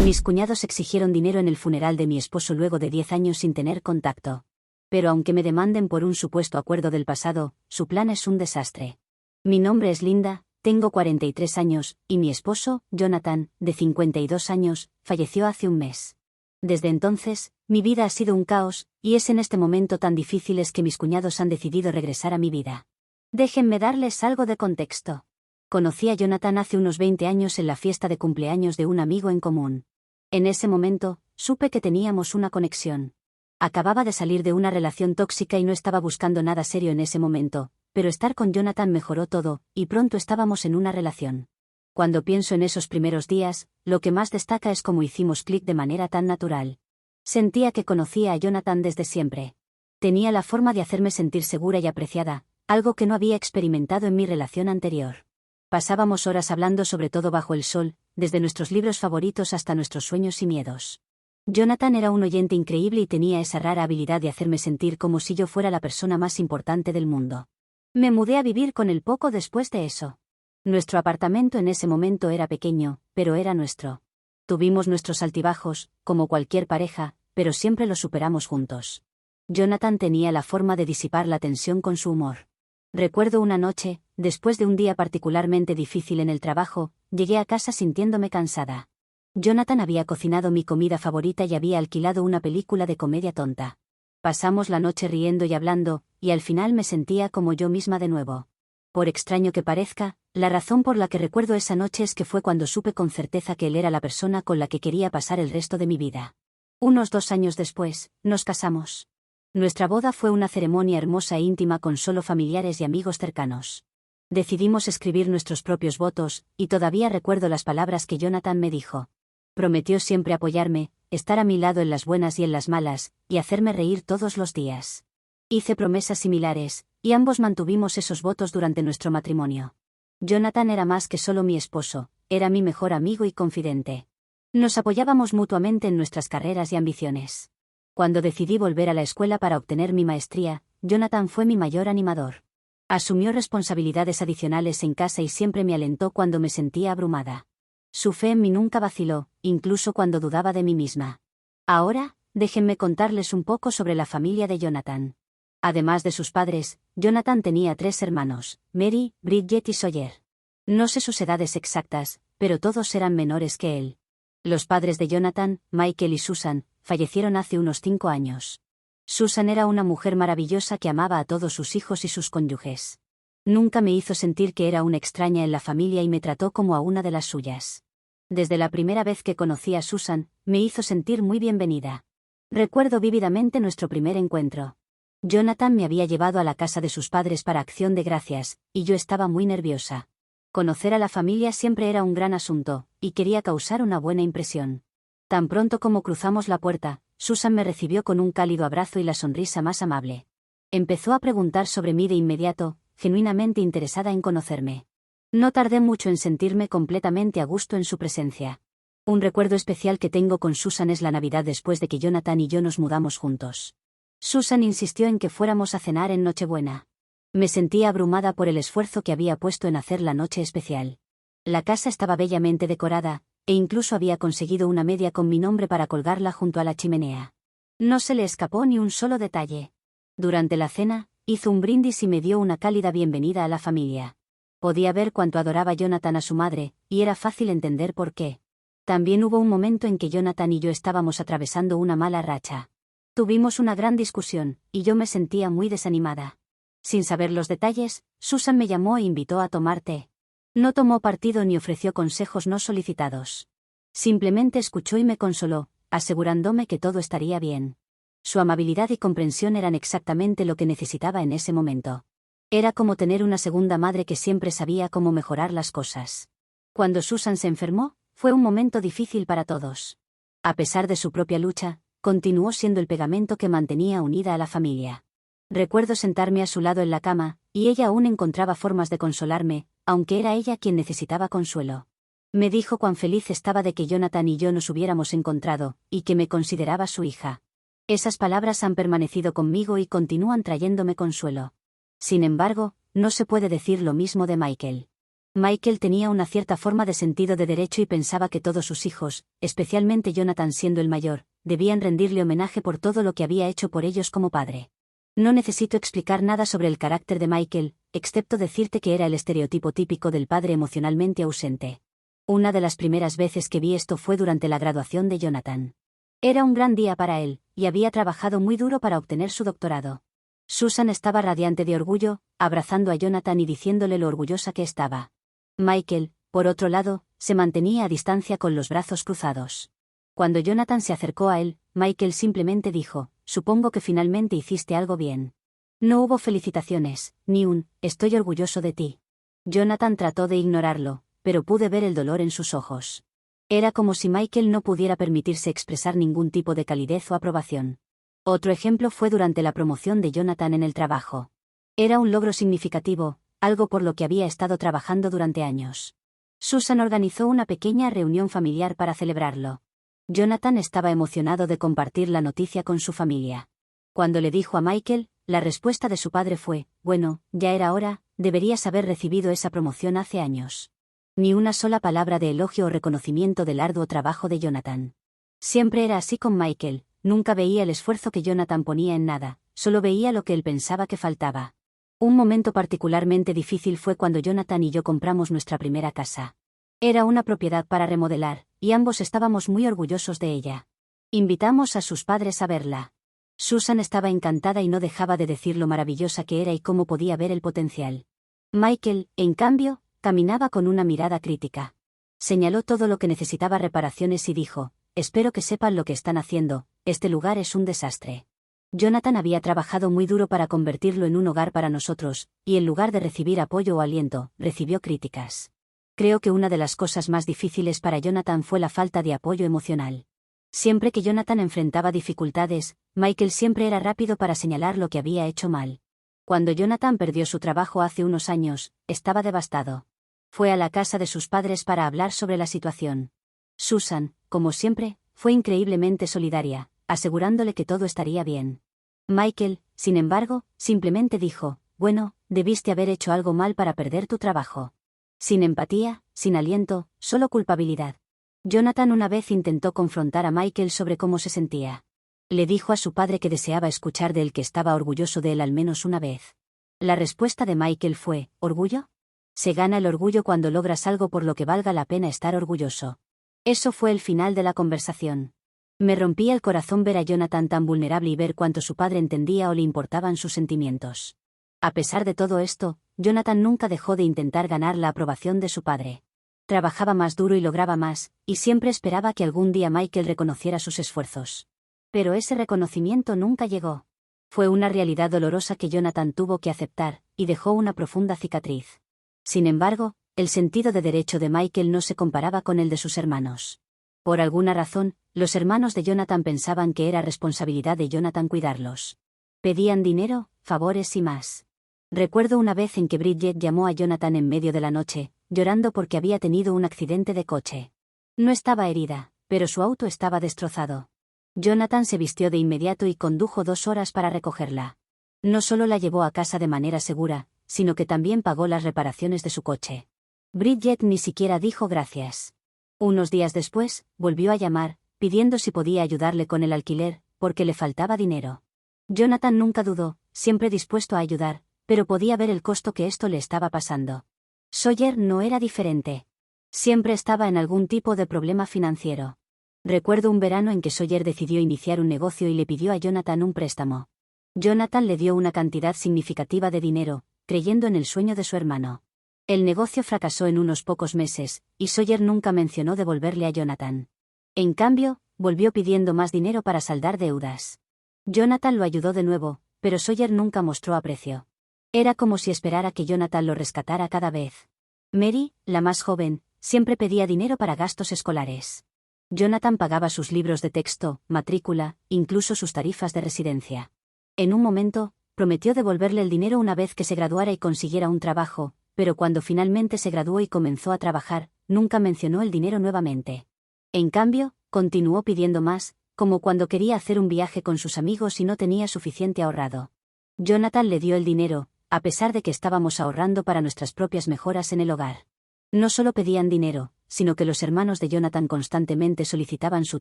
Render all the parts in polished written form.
Mis cuñados exigieron dinero en el funeral de mi esposo luego de 10 años sin tener contacto. Pero aunque me demanden por un supuesto acuerdo del pasado, su plan es un desastre. Mi nombre es Linda, tengo 43 años, y mi esposo, Jonathan, de 52 años, falleció hace un mes. Desde entonces, mi vida ha sido un caos, y es en este momento tan difícil es que mis cuñados han decidido regresar a mi vida. Déjenme darles algo de contexto. Conocí a Jonathan hace unos 20 años en la fiesta de cumpleaños de un amigo en común. En ese momento, supe que teníamos una conexión. Acababa de salir de una relación tóxica y no estaba buscando nada serio en ese momento, pero estar con Jonathan mejoró todo, y pronto estábamos en una relación. Cuando pienso en esos primeros días, lo que más destaca es cómo hicimos clic de manera tan natural. Sentía que conocía a Jonathan desde siempre. Tenía la forma de hacerme sentir segura y apreciada, algo que no había experimentado en mi relación anterior. Pasábamos horas hablando sobre todo bajo el sol, desde nuestros libros favoritos hasta nuestros sueños y miedos. Jonathan era un oyente increíble y tenía esa rara habilidad de hacerme sentir como si yo fuera la persona más importante del mundo. Me mudé a vivir con él poco después de eso. Nuestro apartamento en ese momento era pequeño, pero era nuestro. Tuvimos nuestros altibajos, como cualquier pareja, pero siempre los superamos juntos. Jonathan tenía la forma de disipar la tensión con su humor. Recuerdo una noche, después de un día particularmente difícil en el trabajo, llegué a casa sintiéndome cansada. Jonathan había cocinado mi comida favorita y había alquilado una película de comedia tonta. Pasamos la noche riendo y hablando, y al final me sentía como yo misma de nuevo. Por extraño que parezca, la razón por la que recuerdo esa noche es que fue cuando supe con certeza que él era la persona con la que quería pasar el resto de mi vida. Unos 2 años después, nos casamos. Nuestra boda fue una ceremonia hermosa e íntima con solo familiares y amigos cercanos. Decidimos escribir nuestros propios votos, y todavía recuerdo las palabras que Jonathan me dijo. Prometió siempre apoyarme, estar a mi lado en las buenas y en las malas, y hacerme reír todos los días. Hice promesas similares, y ambos mantuvimos esos votos durante nuestro matrimonio. Jonathan era más que solo mi esposo, era mi mejor amigo y confidente. Nos apoyábamos mutuamente en nuestras carreras y ambiciones. Cuando decidí volver a la escuela para obtener mi maestría, Jonathan fue mi mayor animador. Asumió responsabilidades adicionales en casa y siempre me alentó cuando me sentía abrumada. Su fe en mí nunca vaciló, incluso cuando dudaba de mí misma. Ahora, déjenme contarles un poco sobre la familia de Jonathan. Además de sus padres, Jonathan tenía 3 hermanos, Mary, Bridget y Sawyer. No sé sus edades exactas, pero todos eran menores que él. Los padres de Jonathan, Michael y Susan, fallecieron hace unos 5 años. Susan era una mujer maravillosa que amaba a todos sus hijos y sus cónyuges. Nunca me hizo sentir que era una extraña en la familia y me trató como a una de las suyas. Desde la primera vez que conocí a Susan, me hizo sentir muy bienvenida. Recuerdo vívidamente nuestro primer encuentro. Jonathan me había llevado a la casa de sus padres para Acción de Gracias, y yo estaba muy nerviosa. Conocer a la familia siempre era un gran asunto, y quería causar una buena impresión. Tan pronto como cruzamos la puerta, Susan me recibió con un cálido abrazo y la sonrisa más amable. Empezó a preguntar sobre mí de inmediato, genuinamente interesada en conocerme. No tardé mucho en sentirme completamente a gusto en su presencia. Un recuerdo especial que tengo con Susan es la Navidad después de que Jonathan y yo nos mudamos juntos. Susan insistió en que fuéramos a cenar en Nochebuena. Me sentía abrumada por el esfuerzo que había puesto en hacer la noche especial. La casa estaba bellamente decorada, e incluso había conseguido una media con mi nombre para colgarla junto a la chimenea. No se le escapó ni un solo detalle. Durante la cena, hizo un brindis y me dio una cálida bienvenida a la familia. Podía ver cuánto adoraba Jonathan a su madre, y era fácil entender por qué. También hubo un momento en que Jonathan y yo estábamos atravesando una mala racha. Tuvimos una gran discusión, y yo me sentía muy desanimada. Sin saber los detalles, Susan me llamó e invitó a tomar té. No tomó partido ni ofreció consejos no solicitados. Simplemente escuchó y me consoló, asegurándome que todo estaría bien. Su amabilidad y comprensión eran exactamente lo que necesitaba en ese momento. Era como tener una segunda madre que siempre sabía cómo mejorar las cosas. Cuando Susan se enfermó, fue un momento difícil para todos. A pesar de su propia lucha, continuó siendo el pegamento que mantenía unida a la familia. Recuerdo sentarme a su lado en la cama, y ella aún encontraba formas de consolarme, aunque era ella quien necesitaba consuelo. Me dijo cuán feliz estaba de que Jonathan y yo nos hubiéramos encontrado, y que me consideraba su hija. Esas palabras han permanecido conmigo y continúan trayéndome consuelo. Sin embargo, no se puede decir lo mismo de Michael. Michael tenía una cierta forma de sentido de derecho y pensaba que todos sus hijos, especialmente Jonathan siendo el mayor, debían rendirle homenaje por todo lo que había hecho por ellos como padre. No necesito explicar nada sobre el carácter de Michael, excepto decirte que era el estereotipo típico del padre emocionalmente ausente. Una de las primeras veces que vi esto fue durante la graduación de Jonathan. Era un gran día para él, y había trabajado muy duro para obtener su doctorado. Susan estaba radiante de orgullo, abrazando a Jonathan y diciéndole lo orgullosa que estaba. Michael, por otro lado, se mantenía a distancia con los brazos cruzados. Cuando Jonathan se acercó a él, Michael simplemente dijo, «Supongo que finalmente hiciste algo bien». No hubo felicitaciones, ni un, «estoy orgulloso de ti». Jonathan trató de ignorarlo, pero pude ver el dolor en sus ojos. Era como si Michael no pudiera permitirse expresar ningún tipo de calidez o aprobación. Otro ejemplo fue durante la promoción de Jonathan en el trabajo. Era un logro significativo, algo por lo que había estado trabajando durante años. Susan organizó una pequeña reunión familiar para celebrarlo. Jonathan estaba emocionado de compartir la noticia con su familia. Cuando le dijo a Michael, la respuesta de su padre fue, «Bueno, ya era hora, deberías haber recibido esa promoción hace años». Ni una sola palabra de elogio o reconocimiento del arduo trabajo de Jonathan. Siempre era así con Michael, nunca veía el esfuerzo que Jonathan ponía en nada, solo veía lo que él pensaba que faltaba. Un momento particularmente difícil fue cuando Jonathan y yo compramos nuestra primera casa. Era una propiedad para remodelar, y ambos estábamos muy orgullosos de ella. Invitamos a sus padres a verla. Susan estaba encantada y no dejaba de decir lo maravillosa que era y cómo podía ver el potencial. Michael, en cambio, caminaba con una mirada crítica. Señaló todo lo que necesitaba reparaciones y dijo, «Espero que sepan lo que están haciendo, este lugar es un desastre». Jonathan había trabajado muy duro para convertirlo en un hogar para nosotros, y en lugar de recibir apoyo o aliento, recibió críticas. Creo que una de las cosas más difíciles para Jonathan fue la falta de apoyo emocional. Siempre que Jonathan enfrentaba dificultades, Michael siempre era rápido para señalar lo que había hecho mal. Cuando Jonathan perdió su trabajo hace unos años, estaba devastado. Fue a la casa de sus padres para hablar sobre la situación. Susan, como siempre, fue increíblemente solidaria, asegurándole que todo estaría bien. Michael, sin embargo, simplemente dijo, «Bueno, debiste haber hecho algo mal para perder tu trabajo». Sin empatía, sin aliento, solo culpabilidad. Jonathan una vez intentó confrontar a Michael sobre cómo se sentía. Le dijo a su padre que deseaba escuchar de él que estaba orgulloso de él al menos una vez. La respuesta de Michael fue, «¿Orgullo? Se gana el orgullo cuando logras algo por lo que valga la pena estar orgulloso». Eso fue el final de la conversación. Me rompía el corazón ver a Jonathan tan vulnerable y ver cuánto su padre entendía o le importaban sus sentimientos. A pesar de todo esto, Jonathan nunca dejó de intentar ganar la aprobación de su padre. Trabajaba más duro y lograba más, y siempre esperaba que algún día Michael reconociera sus esfuerzos. Pero ese reconocimiento nunca llegó. Fue una realidad dolorosa que Jonathan tuvo que aceptar, y dejó una profunda cicatriz. Sin embargo, el sentido de derecho de Michael no se comparaba con el de sus hermanos. Por alguna razón, los hermanos de Jonathan pensaban que era responsabilidad de Jonathan cuidarlos. Pedían dinero, favores y más. Recuerdo una vez en que Bridget llamó a Jonathan en medio de la noche, llorando porque había tenido un accidente de coche. No estaba herida, pero su auto estaba destrozado. Jonathan se vistió de inmediato y condujo 2 horas para recogerla. No solo la llevó a casa de manera segura, sino que también pagó las reparaciones de su coche. Bridget ni siquiera dijo gracias. Unos días después, volvió a llamar, pidiendo si podía ayudarle con el alquiler, porque le faltaba dinero. Jonathan nunca dudó, siempre dispuesto a ayudar, pero podía ver el costo que esto le estaba pasando. Sawyer no era diferente. Siempre estaba en algún tipo de problema financiero. Recuerdo un verano en que Sawyer decidió iniciar un negocio y le pidió a Jonathan un préstamo. Jonathan le dio una cantidad significativa de dinero, creyendo en el sueño de su hermano. El negocio fracasó en unos pocos meses, y Sawyer nunca mencionó devolverle a Jonathan. En cambio, volvió pidiendo más dinero para saldar deudas. Jonathan lo ayudó de nuevo, pero Sawyer nunca mostró aprecio. Era como si esperara que Jonathan lo rescatara cada vez. Mary, la más joven, siempre pedía dinero para gastos escolares. Jonathan pagaba sus libros de texto, matrícula, incluso sus tarifas de residencia. En un momento, prometió devolverle el dinero una vez que se graduara y consiguiera un trabajo, pero cuando finalmente se graduó y comenzó a trabajar, nunca mencionó el dinero nuevamente. En cambio, continuó pidiendo más, como cuando quería hacer un viaje con sus amigos y no tenía suficiente ahorrado. Jonathan le dio el dinero, a pesar de que estábamos ahorrando para nuestras propias mejoras en el hogar. No solo pedían dinero, sino que los hermanos de Jonathan constantemente solicitaban su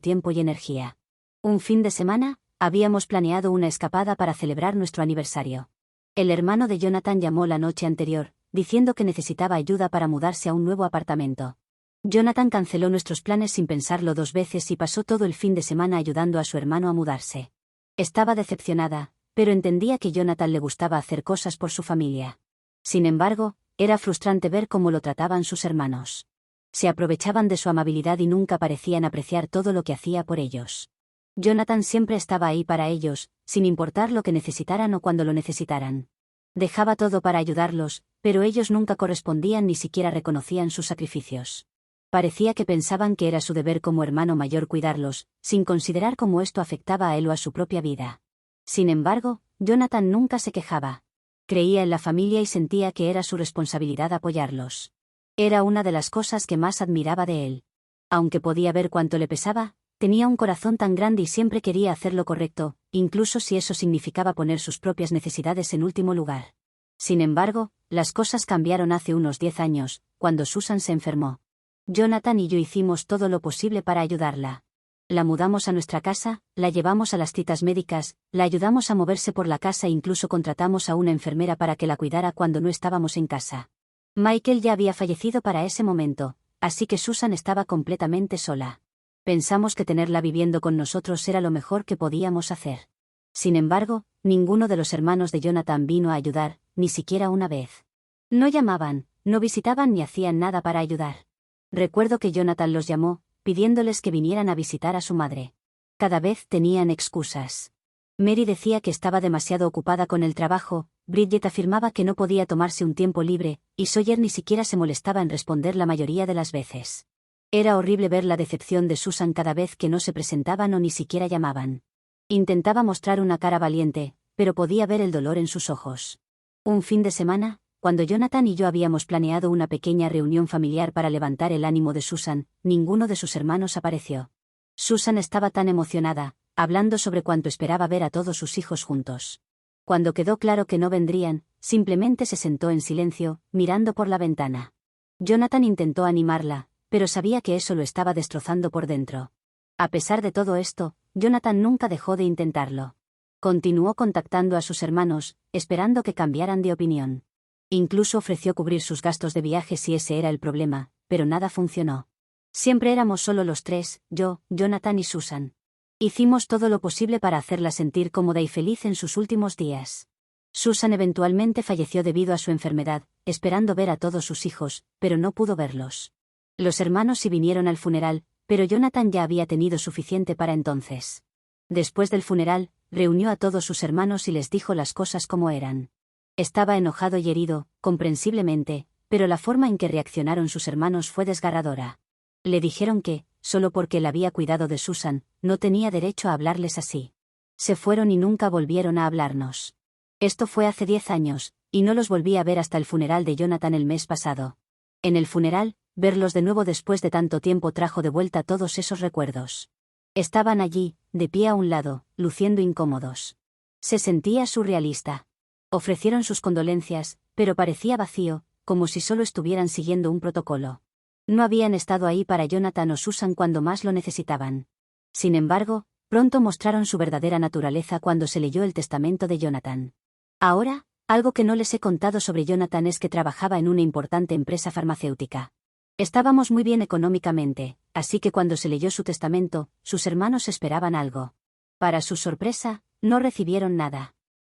tiempo y energía. Un fin de semana, habíamos planeado una escapada para celebrar nuestro aniversario. El hermano de Jonathan llamó la noche anterior, diciendo que necesitaba ayuda para mudarse a un nuevo apartamento. Jonathan canceló nuestros planes sin pensarlo 2 veces y pasó todo el fin de semana ayudando a su hermano a mudarse. Estaba decepcionada, pero entendía que Jonathan le gustaba hacer cosas por su familia. Sin embargo, era frustrante ver cómo lo trataban sus hermanos. Se aprovechaban de su amabilidad y nunca parecían apreciar todo lo que hacía por ellos. Jonathan siempre estaba ahí para ellos, sin importar lo que necesitaran o cuando lo necesitaran. Dejaba todo para ayudarlos, pero ellos nunca correspondían ni siquiera reconocían sus sacrificios. Parecía que pensaban que era su deber como hermano mayor cuidarlos, sin considerar cómo esto afectaba a él o a su propia vida. Sin embargo, Jonathan nunca se quejaba. Creía en la familia y sentía que era su responsabilidad apoyarlos. Era una de las cosas que más admiraba de él. Aunque podía ver cuánto le pesaba, tenía un corazón tan grande y siempre quería hacer lo correcto, incluso si eso significaba poner sus propias necesidades en último lugar. Sin embargo, las cosas cambiaron hace unos 10 años, cuando Susan se enfermó. Jonathan y yo hicimos todo lo posible para ayudarla. La mudamos a nuestra casa, la llevamos a las citas médicas, la ayudamos a moverse por la casa e incluso contratamos a una enfermera para que la cuidara cuando no estábamos en casa. Michael ya había fallecido para ese momento, así que Susan estaba completamente sola. Pensamos que tenerla viviendo con nosotros era lo mejor que podíamos hacer. Sin embargo, ninguno de los hermanos de Jonathan vino a ayudar, ni siquiera una vez. No llamaban, no visitaban ni hacían nada para ayudar. Recuerdo que Jonathan los llamó, pidiéndoles que vinieran a visitar a su madre. Cada vez tenían excusas. Mary decía que estaba demasiado ocupada con el trabajo, Bridget afirmaba que no podía tomarse un tiempo libre, y Sawyer ni siquiera se molestaba en responder la mayoría de las veces. Era horrible ver la decepción de Susan cada vez que no se presentaban o ni siquiera llamaban. Intentaba mostrar una cara valiente, pero podía ver el dolor en sus ojos. Un fin de semana, cuando Jonathan y yo habíamos planeado una pequeña reunión familiar para levantar el ánimo de Susan, ninguno de sus hermanos apareció. Susan estaba tan emocionada, hablando sobre cuánto esperaba ver a todos sus hijos juntos. Cuando quedó claro que no vendrían, simplemente se sentó en silencio, mirando por la ventana. Jonathan intentó animarla, pero sabía que eso lo estaba destrozando por dentro. A pesar de todo esto, Jonathan nunca dejó de intentarlo. Continuó contactando a sus hermanos, esperando que cambiaran de opinión. Incluso ofreció cubrir sus gastos de viaje si ese era el problema, pero nada funcionó. Siempre éramos solo los tres, yo, Jonathan y Susan. Hicimos todo lo posible para hacerla sentir cómoda y feliz en sus últimos días. Susan eventualmente falleció debido a su enfermedad, esperando ver a todos sus hijos, pero no pudo verlos. Los hermanos sí vinieron al funeral, pero Jonathan ya había tenido suficiente para entonces. Después del funeral, reunió a todos sus hermanos y les dijo las cosas como eran. Estaba enojado y herido, comprensiblemente, pero la forma en que reaccionaron sus hermanos fue desgarradora. Le dijeron que, solo porque él había cuidado de Susan, no tenía derecho a hablarles así. Se fueron y nunca volvieron a hablarnos. Esto fue hace 10 años, y no los volví a ver hasta el funeral de Jonathan el mes pasado. En el funeral, verlos de nuevo después de tanto tiempo trajo de vuelta todos esos recuerdos. Estaban allí, de pie a un lado, luciendo incómodos. Se sentía surrealista. Ofrecieron sus condolencias, pero parecía vacío, como si solo estuvieran siguiendo un protocolo. No habían estado ahí para Jonathan o Susan cuando más lo necesitaban. Sin embargo, pronto mostraron su verdadera naturaleza cuando se leyó el testamento de Jonathan. Ahora, algo que no les he contado sobre Jonathan es que trabajaba en una importante empresa farmacéutica. Estábamos muy bien económicamente, así que cuando se leyó su testamento, sus hermanos esperaban algo. Para su sorpresa, no recibieron nada.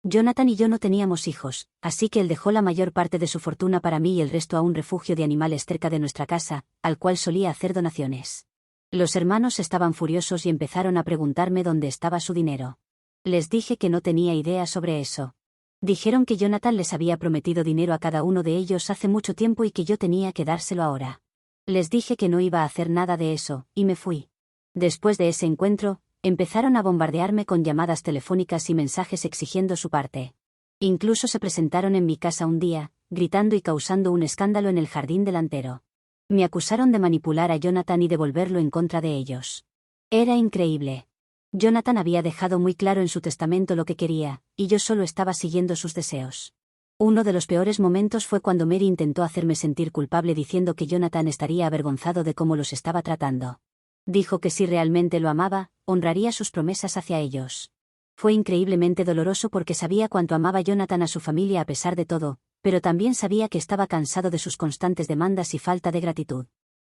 Jonathan y yo no teníamos hijos, así que él dejó la mayor parte de su fortuna para mí y el resto a un refugio de animales cerca de nuestra casa, al cual solía hacer donaciones. Los hermanos estaban furiosos y empezaron a preguntarme dónde estaba su dinero. Les dije que no tenía idea sobre eso. Dijeron que Jonathan les había prometido dinero a cada uno de ellos hace mucho tiempo y que yo tenía que dárselo ahora. Les dije que no iba a hacer nada de eso, y me fui. Después de ese encuentro, empezaron a bombardearme con llamadas telefónicas y mensajes exigiendo su parte. Incluso se presentaron en mi casa un día, gritando y causando un escándalo en el jardín delantero. Me acusaron de manipular a Jonathan y de volverlo en contra de ellos. Era increíble. Jonathan había dejado muy claro en su testamento lo que quería, y yo solo estaba siguiendo sus deseos. Uno de los peores momentos fue cuando Mary intentó hacerme sentir culpable diciendo que Jonathan estaría avergonzado de cómo los estaba tratando. Dijo que si realmente lo amaba, honraría sus promesas hacia ellos. Fue increíblemente doloroso porque sabía cuánto amaba Jonathan a su familia a pesar de todo, pero también sabía que estaba cansado de sus constantes demandas y falta de gratitud.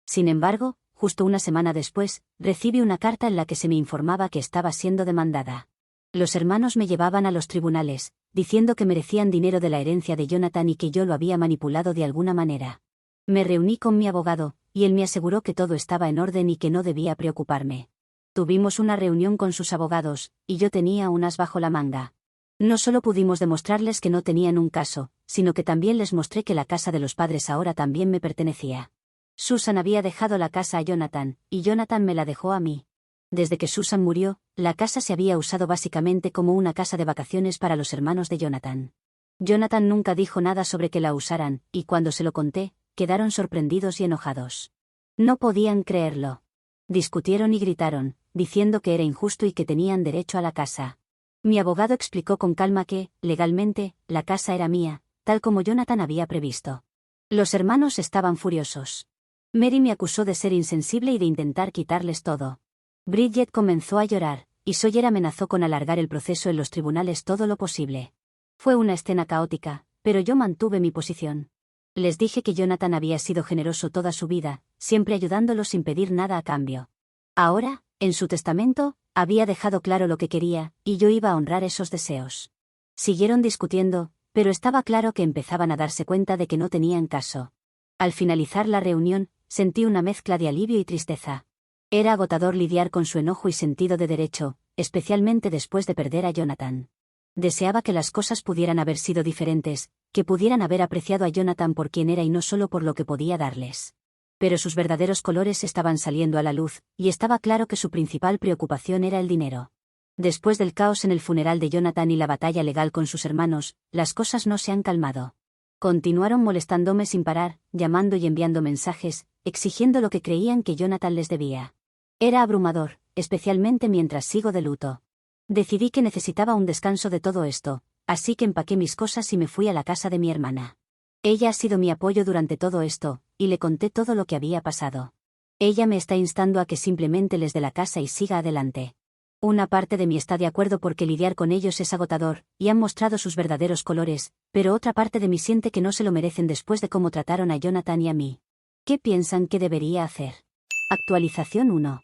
Sin embargo, justo una semana después, recibí una carta en la que se me informaba que estaba siendo demandada. Los hermanos me llevaban a los tribunales, diciendo que merecían dinero de la herencia de Jonathan y que yo lo había manipulado de alguna manera. Me reuní con mi abogado, y él me aseguró que todo estaba en orden y que no debía preocuparme. Tuvimos una reunión con sus abogados, y yo tenía un as bajo la manga. No solo pudimos demostrarles que no tenían un caso, sino que también les mostré que la casa de los padres ahora también me pertenecía. Susan había dejado la casa a Jonathan, y Jonathan me la dejó a mí. Desde que Susan murió, la casa se había usado básicamente como una casa de vacaciones para los hermanos de Jonathan. Jonathan nunca dijo nada sobre que la usaran, y cuando se lo conté, quedaron sorprendidos y enojados. No podían creerlo. Discutieron y gritaron, diciendo que era injusto y que tenían derecho a la casa. Mi abogado explicó con calma que, legalmente, la casa era mía, tal como Jonathan había previsto. Los hermanos estaban furiosos. Mary me acusó de ser insensible y de intentar quitarles todo. Bridget comenzó a llorar, y Sawyer amenazó con alargar el proceso en los tribunales todo lo posible. Fue una escena caótica, pero yo mantuve mi posición. Les dije que Jonathan había sido generoso toda su vida, siempre ayudándolos sin pedir nada a cambio. Ahora, en su testamento, había dejado claro lo que quería, y yo iba a honrar esos deseos. Siguieron discutiendo, pero estaba claro que empezaban a darse cuenta de que no tenían caso. Al finalizar la reunión, sentí una mezcla de alivio y tristeza. Era agotador lidiar con su enojo y sentido de derecho, especialmente después de perder a Jonathan. Deseaba que las cosas pudieran haber sido diferentes, que pudieran haber apreciado a Jonathan por quien era y no solo por lo que podía darles. Pero sus verdaderos colores estaban saliendo a la luz, y estaba claro que su principal preocupación era el dinero. Después del caos en el funeral de Jonathan y la batalla legal con sus hermanos, las cosas no se han calmado. Continuaron molestándome sin parar, llamando y enviando mensajes, exigiendo lo que creían que Jonathan les debía. Era abrumador, especialmente mientras sigo de luto. Decidí que necesitaba un descanso de todo esto, así que empaqué mis cosas y me fui a la casa de mi hermana. Ella ha sido mi apoyo durante todo esto, y le conté todo lo que había pasado. Ella me está instando a que simplemente les dé la casa y siga adelante. Una parte de mí está de acuerdo porque lidiar con ellos es agotador, y han mostrado sus verdaderos colores, pero otra parte de mí siente que no se lo merecen después de cómo trataron a Jonathan y a mí. ¿Qué piensan que debería hacer? Actualización 1.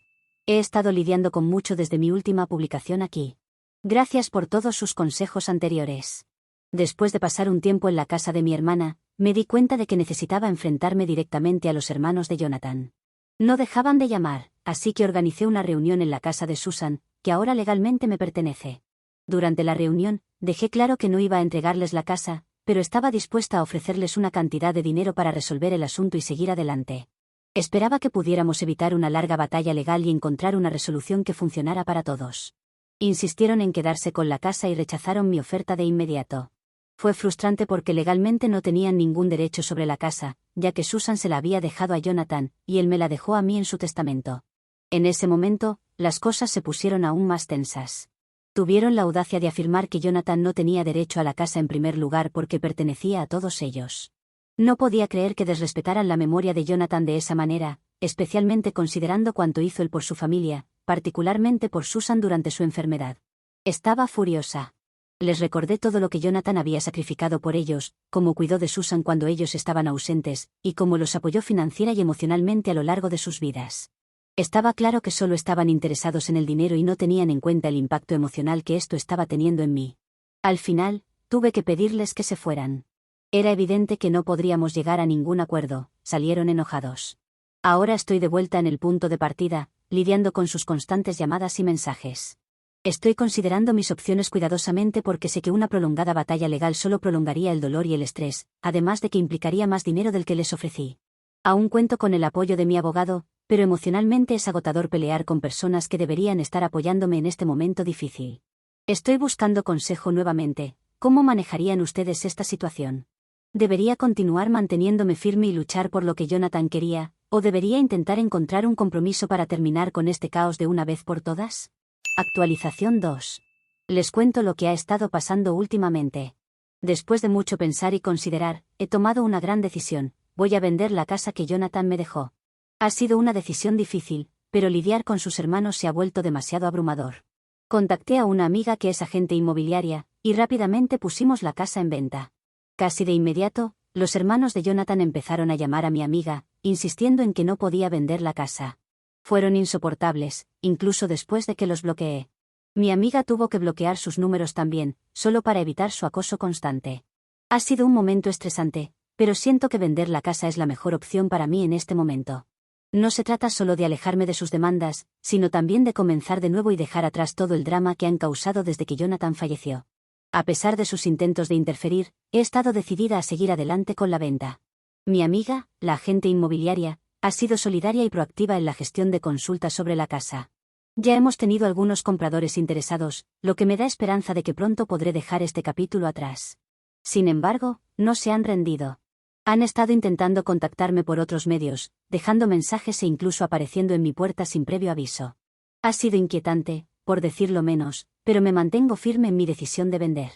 He estado lidiando con mucho desde mi última publicación aquí. Gracias por todos sus consejos anteriores. Después de pasar un tiempo en la casa de mi hermana, me di cuenta de que necesitaba enfrentarme directamente a los hermanos de Jonathan. No dejaban de llamar, así que organicé una reunión en la casa de Susan, que ahora legalmente me pertenece. Durante la reunión, dejé claro que no iba a entregarles la casa, pero estaba dispuesta a ofrecerles una cantidad de dinero para resolver el asunto y seguir adelante. Esperaba que pudiéramos evitar una larga batalla legal y encontrar una resolución que funcionara para todos. Insistieron en quedarse con la casa y rechazaron mi oferta de inmediato. Fue frustrante porque legalmente no tenían ningún derecho sobre la casa, ya que Susan se la había dejado a Jonathan, y él me la dejó a mí en su testamento. En ese momento, las cosas se pusieron aún más tensas. Tuvieron la audacia de afirmar que Jonathan no tenía derecho a la casa en primer lugar porque pertenecía a todos ellos. No podía creer que desrespetaran la memoria de Jonathan de esa manera, especialmente considerando cuánto hizo él por su familia, particularmente por Susan durante su enfermedad. Estaba furiosa. Les recordé todo lo que Jonathan había sacrificado por ellos, cómo cuidó de Susan cuando ellos estaban ausentes, y cómo los apoyó financiera y emocionalmente a lo largo de sus vidas. Estaba claro que solo estaban interesados en el dinero y no tenían en cuenta el impacto emocional que esto estaba teniendo en mí. Al final, tuve que pedirles que se fueran. Era evidente que no podríamos llegar a ningún acuerdo, salieron enojados. Ahora estoy de vuelta en el punto de partida, lidiando con sus constantes llamadas y mensajes. Estoy considerando mis opciones cuidadosamente porque sé que una prolongada batalla legal solo prolongaría el dolor y el estrés, además de que implicaría más dinero del que les ofrecí. Aún cuento con el apoyo de mi abogado, pero emocionalmente es agotador pelear con personas que deberían estar apoyándome en este momento difícil. Estoy buscando consejo nuevamente. ¿Cómo manejarían ustedes esta situación? ¿Debería continuar manteniéndome firme y luchar por lo que Jonathan quería, o debería intentar encontrar un compromiso para terminar con este caos de una vez por todas? Actualización 2. Les cuento lo que ha estado pasando últimamente. Después de mucho pensar y considerar, he tomado una gran decisión: voy a vender la casa que Jonathan me dejó. Ha sido una decisión difícil, pero lidiar con sus hermanos se ha vuelto demasiado abrumador. Contacté a una amiga que es agente inmobiliaria, y rápidamente pusimos la casa en venta. Casi de inmediato, los hermanos de Jonathan empezaron a llamar a mi amiga, insistiendo en que no podía vender la casa. Fueron insoportables, incluso después de que los bloqueé. Mi amiga tuvo que bloquear sus números también, solo para evitar su acoso constante. Ha sido un momento estresante, pero siento que vender la casa es la mejor opción para mí en este momento. No se trata solo de alejarme de sus demandas, sino también de comenzar de nuevo y dejar atrás todo el drama que han causado desde que Jonathan falleció. A pesar de sus intentos de interferir, he estado decidida a seguir adelante con la venta. Mi amiga, la agente inmobiliaria, ha sido solidaria y proactiva en la gestión de consultas sobre la casa. Ya hemos tenido algunos compradores interesados, lo que me da esperanza de que pronto podré dejar este capítulo atrás. Sin embargo, no se han rendido. Han estado intentando contactarme por otros medios, dejando mensajes e incluso apareciendo en mi puerta sin previo aviso. Ha sido inquietante, por decirlo menos, pero me mantengo firme en mi decisión de vender.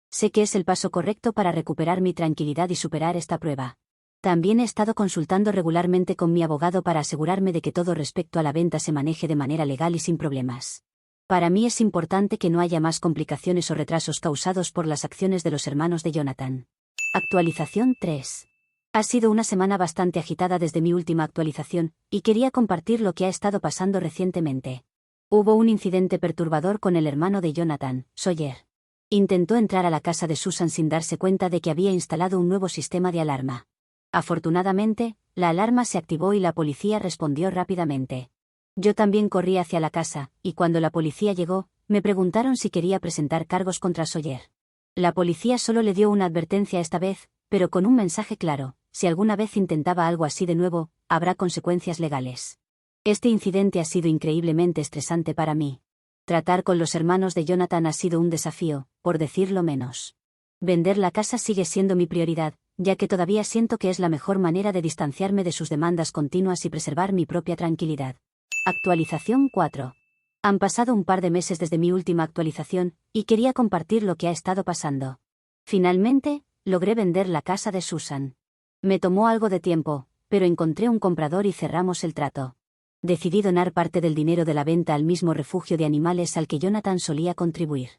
Sé que es el paso correcto para recuperar mi tranquilidad y superar esta prueba. También he estado consultando regularmente con mi abogado para asegurarme de que todo respecto a la venta se maneje de manera legal y sin problemas. Para mí es importante que no haya más complicaciones o retrasos causados por las acciones de los hermanos de Jonathan. Actualización 3. Ha sido una semana bastante agitada desde mi última actualización, y quería compartir lo que ha estado pasando recientemente. Hubo un incidente perturbador con el hermano de Jonathan, Sawyer. Intentó entrar a la casa de Susan sin darse cuenta de que había instalado un nuevo sistema de alarma. Afortunadamente, la alarma se activó y la policía respondió rápidamente. Yo también corrí hacia la casa, y cuando la policía llegó, me preguntaron si quería presentar cargos contra Sawyer. La policía solo le dio una advertencia esta vez, pero con un mensaje claro: si alguna vez intentaba algo así de nuevo, habrá consecuencias legales. Este incidente ha sido increíblemente estresante para mí. Tratar con los hermanos de Jonathan ha sido un desafío, por decirlo menos. Vender la casa sigue siendo mi prioridad, ya que todavía siento que es la mejor manera de distanciarme de sus demandas continuas y preservar mi propia tranquilidad. Actualización 4. Han pasado un par de meses desde mi última actualización, y quería compartir lo que ha estado pasando. Finalmente, logré vender la casa de Susan. Me tomó algo de tiempo, pero encontré un comprador y cerramos el trato. Decidí donar parte del dinero de la venta al mismo refugio de animales al que Jonathan solía contribuir.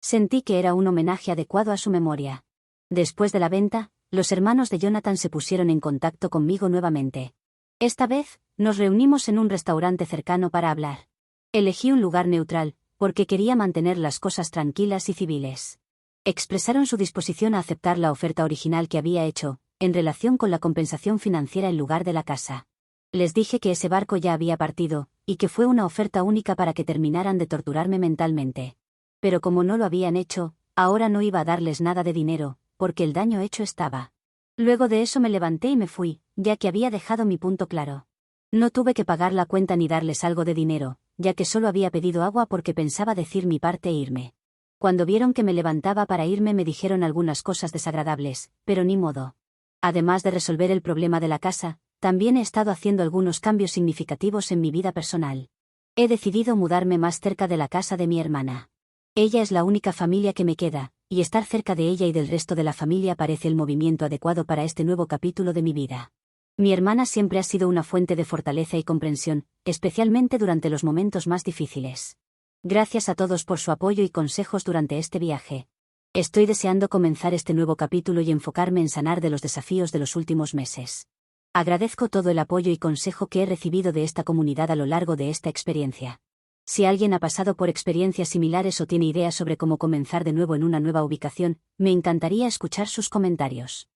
Sentí que era un homenaje adecuado a su memoria. Después de la venta, los hermanos de Jonathan se pusieron en contacto conmigo nuevamente. Esta vez, nos reunimos en un restaurante cercano para hablar. Elegí un lugar neutral, porque quería mantener las cosas tranquilas y civiles. Expresaron su disposición a aceptar la oferta original que había hecho, en relación con la compensación financiera en lugar de la casa. Les dije que ese barco ya había partido, y que fue una oferta única para que terminaran de torturarme mentalmente. Pero como no lo habían hecho, ahora no iba a darles nada de dinero, porque el daño hecho estaba. Luego de eso me levanté y me fui, ya que había dejado mi punto claro. No tuve que pagar la cuenta ni darles algo de dinero, ya que solo había pedido agua porque pensaba decir mi parte e irme. Cuando vieron que me levantaba para irme me dijeron algunas cosas desagradables, pero ni modo. Además de resolver el problema de la casa, también he estado haciendo algunos cambios significativos en mi vida personal. He decidido mudarme más cerca de la casa de mi hermana. Ella es la única familia que me queda, y estar cerca de ella y del resto de la familia parece el movimiento adecuado para este nuevo capítulo de mi vida. Mi hermana siempre ha sido una fuente de fortaleza y comprensión, especialmente durante los momentos más difíciles. Gracias a todos por su apoyo y consejos durante este viaje. Estoy deseando comenzar este nuevo capítulo y enfocarme en sanar de los desafíos de los últimos meses. Agradezco todo el apoyo y consejo que he recibido de esta comunidad a lo largo de esta experiencia. Si alguien ha pasado por experiencias similares o tiene ideas sobre cómo comenzar de nuevo en una nueva ubicación, me encantaría escuchar sus comentarios.